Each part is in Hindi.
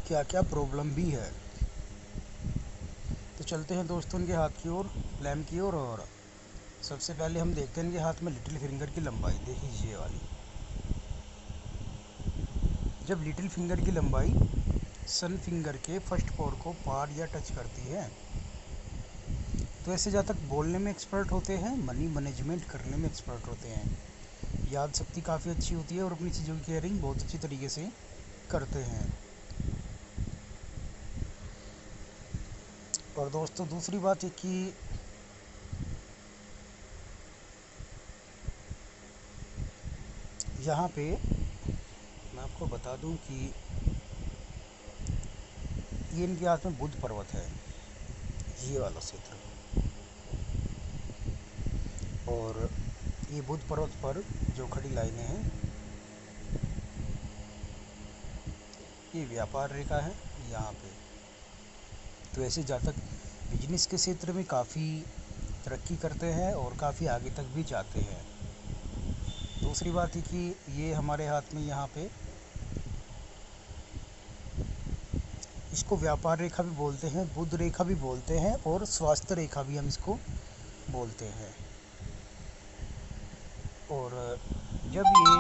क्या क्या प्रॉब्लम भी है। तो चलते हैं दोस्तों उनके हाथ की ओर, लैम्प की ओर। और सबसे पहले हम देखते हैं इनके हाथ में लिटिल फिंगर की लंबाई। देखिए ये वाली, जब लिटिल फिंगर की लंबाई सन फिंगर के फर्स्ट पोर को पार या टच करती है तो ऐसे जहाँ तक बोलने में एक्सपर्ट होते हैं, मनी मैनेजमेंट करने में एक्सपर्ट होते हैं, याद शक्ति काफ़ी अच्छी होती है और अपनी चीज़ों की केयरिंग बहुत अच्छी तरीके से करते हैं। और दोस्तों दूसरी बात है कि यहाँ पे मैं आपको बता दूं कि ये इनके हाथ में बुध पर्वत है, ये वाला क्षेत्र। और ये बुध पर्वत पर जो खड़ी लाइनें हैं ये व्यापार रेखा है यहाँ पे। तो ऐसे जातक बिजनेस के क्षेत्र में काफ़ी तरक्की करते हैं और काफ़ी आगे तक भी जाते हैं। दूसरी बात है कि ये हमारे हाथ में यहाँ पे इसको व्यापार रेखा भी बोलते हैं, बुध रेखा भी बोलते हैं और स्वास्थ्य रेखा भी हम इसको बोलते हैं। और जब ये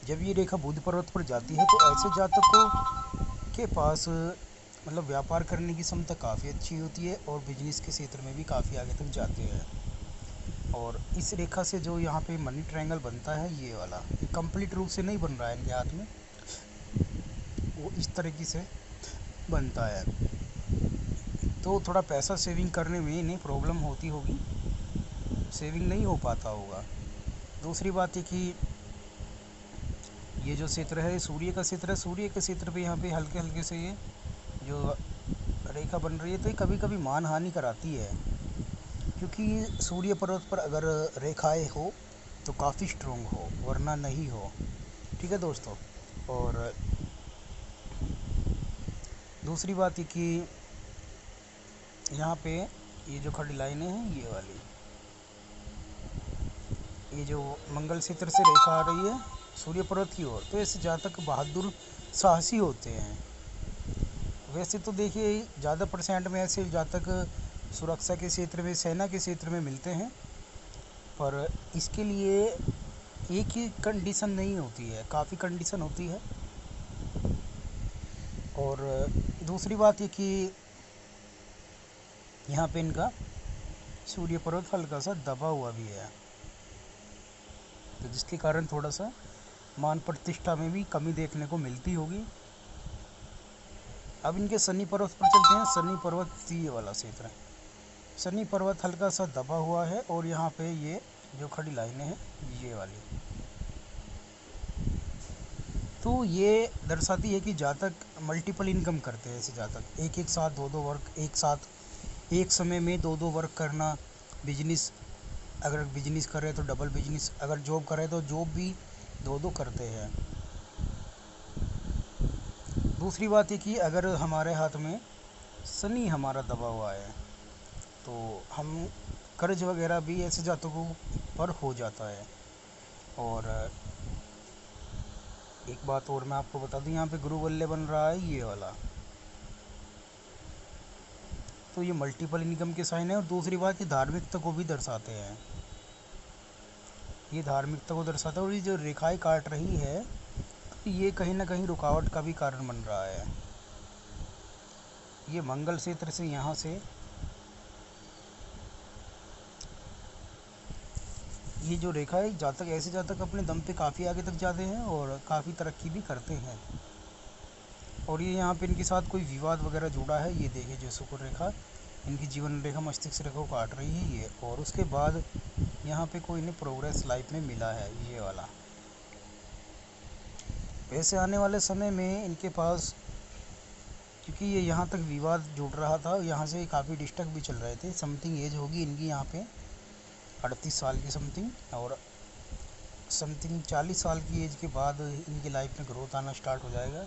जब ये रेखा बुध पर्वत पर जाती है तो ऐसे जातकों के पास मतलब व्यापार करने की क्षमता काफ़ी अच्छी होती है और बिजनेस के क्षेत्र में भी काफ़ी आगे तक जाते हैं। और इस रेखा से जो यहाँ पे मनी ट्रायंगल बनता है ये वाला, ये कंप्लीट रूप से नहीं बन रहा है इनके हाथ में, वो इस तरीके से बनता है। तो थोड़ा पैसा सेविंग करने में इन्हें प्रॉब्लम होती होगी, सेविंग नहीं हो पाता होगा। दूसरी बात है कि ये जो क्षेत्र है सूर्य का क्षेत्र है, सूर्य के क्षेत्र पे यहाँ पे हल्के हल्के से ये जो रेखा बन रही है तो ये कभी कभी मान हानि कराती है, क्योंकि सूर्य पर्वत पर अगर रेखाएं हो तो काफ़ी स्ट्रोंग हो वरना नहीं हो। ठीक है दोस्तों। और दूसरी बात है कि यहाँ पे ये जो खड़ी लाइनें हैं ये वाली, ये जो मंगल क्षेत्र से रेखा आ रही है सूर्य पर्वत की ओर, तो ऐसे जातक बहादुर साहसी होते हैं। वैसे तो देखिए ज़्यादा परसेंट में ऐसे जातक सुरक्षा के क्षेत्र में, सेना के क्षेत्र में मिलते हैं, पर इसके लिए एक ही कंडीशन नहीं होती है, काफ़ी कंडीशन होती है। और दूसरी बात ये कि यहाँ पे इनका सूर्य पर्वत हल्का सा दबा हुआ भी है, तो जिसके कारण थोड़ा सा मान प्रतिष्ठा में भी कमी देखने को मिलती होगी। अब इनके शनि पर्वत पर चलते हैं। शनि पर्वत ये वाला क्षेत्र है, शनि पर्वत हल्का सा दबा हुआ है और यहाँ पे ये जो खड़ी लाइनें हैं ये वाली, तो ये दर्शाती है कि जातक मल्टीपल इनकम करते हैं। ऐसे जातक एक एक साथ दो दो वर्क, एक साथ एक समय में दो दो वर्क करना, बिजनेस अगर बिजनेस कर रहे तो डबल बिजनेस, अगर जॉब कर रहे तो जॉब भी दो दो करते हैं। दूसरी बात है कि अगर हमारे हाथ में शनि हमारा दबा हुआ है तो हम कर्ज वगैरह भी ऐसे जातकों पर हो जाता है। और एक बात और मैं आपको बता दूं, यहाँ पे गुरु बल्ले बन रहा है ये वाला, तो ये मल्टीपल इनकम के साइन है। और दूसरी बात ये धार्मिकता को भी दर्शाते हैं, ये धार्मिकता को दर्शाता है। और ये जो रेखाएं काट रही है तो ये कहीं ना कहीं रुकावट का भी कारण बन रहा है। ये मंगल क्षेत्र से यहाँ से ये जो रेखा है, जातक ऐसे जातक अपने दम पे काफ़ी आगे तक जाते हैं और काफ़ी तरक्की भी करते हैं। और ये यहाँ पे इनके साथ कोई विवाद वगैरह जुड़ा है, ये देखिए जो शुक्र रेखा इनकी जीवन रेखा मस्तिष्क रेखा को काट रही है ये, और उसके बाद यहाँ पे कोई इन्हें प्रोग्रेस लाइफ में मिला है ये वाला। वैसे आने वाले समय में इनके पास, क्योंकि ये यहाँ तक विवाद जुड़ रहा था, यहाँ से काफ़ी डिस्टर्ब भी चल रहे थे, समथिंग एज होगी इनकी यहाँ पे 38 साल की समथिंग, और समथिंग 40 साल की एज के बाद इनकी लाइफ में ग्रोथ आना स्टार्ट हो जाएगा।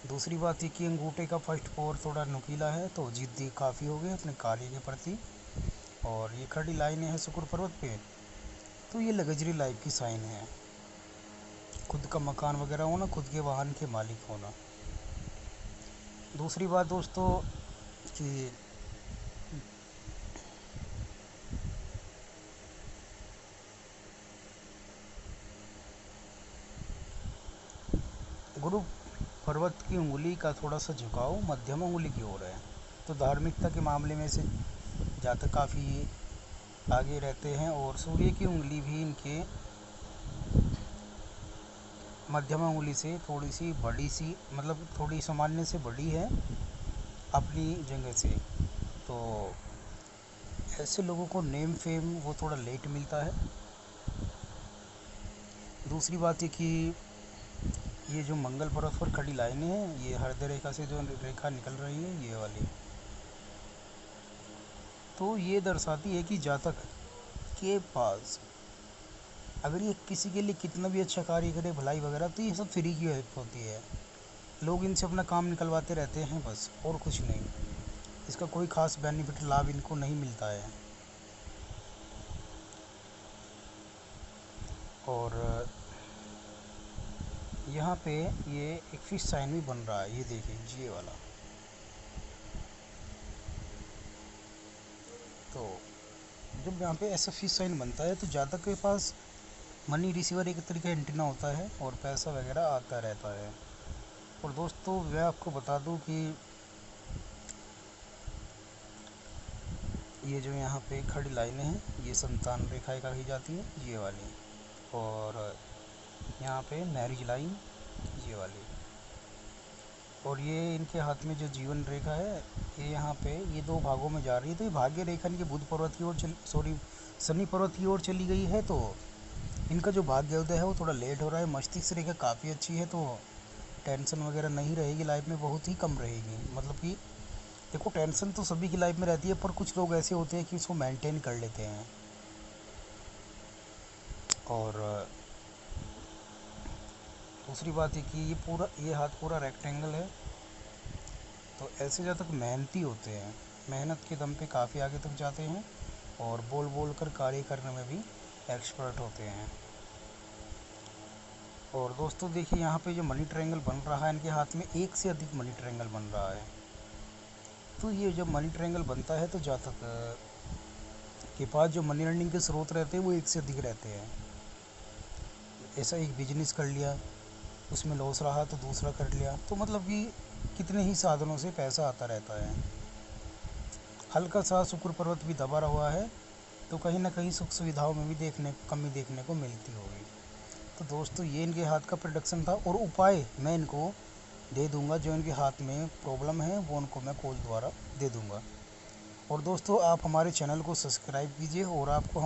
दूसरी बात ये कि अंगूठे का फर्स्ट पोर थोड़ा नुकीला है, तो जिद्दी काफ़ी हो गए अपने कार्य के प्रति। और ये खड़ी लाइनें हैं शुक्र पर्वत पे, तो ये लग्जरी लाइफ की साइन है। खुद का मकान वगैरह होना, खुद के वाहन के मालिक होना। दूसरी बात दोस्तों कि गुरु पर्वत की उंगली का थोड़ा सा झुकाव मध्यम उंगली की ओर है। तो धार्मिकता के मामले में से जातक काफ़ी आगे रहते हैं, और सूर्य की उंगली भी इनके मध्यम उंगली से थोड़ी सी बड़ी सी, मतलब थोड़ी सामान्य से बड़ी है अपनी जगह से। तो ऐसे लोगों को नेम फेम वो थोड़ा लेट मिलता है। दूसरी बात है कि ये जो मंगल पर्वत पर खड़ी लाइनें हैं, ये हृदय रेखा से जो रेखा निकल रही है ये वाली, तो ये दर्शाती है कि जातक के पास अगर ये किसी के लिए कितना भी अच्छा कार्य करे, भलाई वगैरह, तो ये सब फ्री की हेल्प होती है। लोग इनसे अपना काम निकलवाते रहते हैं बस, और कुछ नहीं। इसका कोई खास बेनिफिट लाभ इनको नहीं मिलता है। और यहाँ पे ये एक फिश साइन भी बन रहा है, ये देखिए ये वाला। तो जब यहाँ पे ऐसा फिश साइन बनता है तो जातक के पास मनी रिसीवर एक तरीके का एंटीना होता है और पैसा वगैरह आता रहता है। और दोस्तों मैं आपको बता दूं कि ये जो यहाँ पे खड़ी लाइनें हैं, ये संतान रेखाएं कही जाती है, ये वाली। और यहाँ पे मैरिज लाइन, ये वाली। और ये इनके हाथ में जो जीवन रेखा है, ये यहाँ पे ये दो भागों में जा रही है। तो ये भाग्य रेखा इनके बुध पर्वत की ओर शनि पर्वत की ओर चली गई है। तो इनका जो भाग्योदय है वो थोड़ा लेट हो रहा है। मस्तिष्क रेखा काफ़ी अच्छी है, तो टेंशन वगैरह नहीं रहेगी लाइफ में, बहुत ही कम रहेगी। मतलब कि देखो, टेंशन तो सभी की लाइफ में रहती है, पर कुछ लोग ऐसे होते हैं कि उसको मेंटेन कर लेते हैं। और दूसरी बात है कि ये हाथ पूरा रेक्टेंगल है। तो ऐसे ज़्यादा मेहनती होते हैं, मेहनत के दम पे काफ़ी आगे तक जाते हैं, और बोल बोल कर कार्य करने में भी एक्सपर्ट होते हैं। और दोस्तों देखिए, यहाँ पे जो मनी ट्रायंगल बन रहा है, इनके हाथ में एक से अधिक मनी ट्रायंगल बन रहा है। तो ये जब मनी ट्रायंगल बनता है तो जातक के पास जो मनी अर्निंग के स्रोत रहते हैं वो एक से अधिक रहते हैं। ऐसा एक बिजनेस कर लिया, उसमें लॉस रहा तो दूसरा कर लिया, तो मतलब कि कितने ही साधनों से पैसा आता रहता है। हल्का सा शुक्र पर्वत भी दबा हुआ है, तो कहीं ना कहीं सुख सुविधाओं में भी कमी देखने को मिलती होगी। तो दोस्तों ये इनके हाथ का प्रोडक्शन था, और उपाय मैं इनको दे दूंगा। जो इनके हाथ में प्रॉब्लम है वो उनको मैं कॉल द्वारा दे दूंगा। और दोस्तों आप हमारे चैनल को सब्सक्राइब कीजिए, और आपको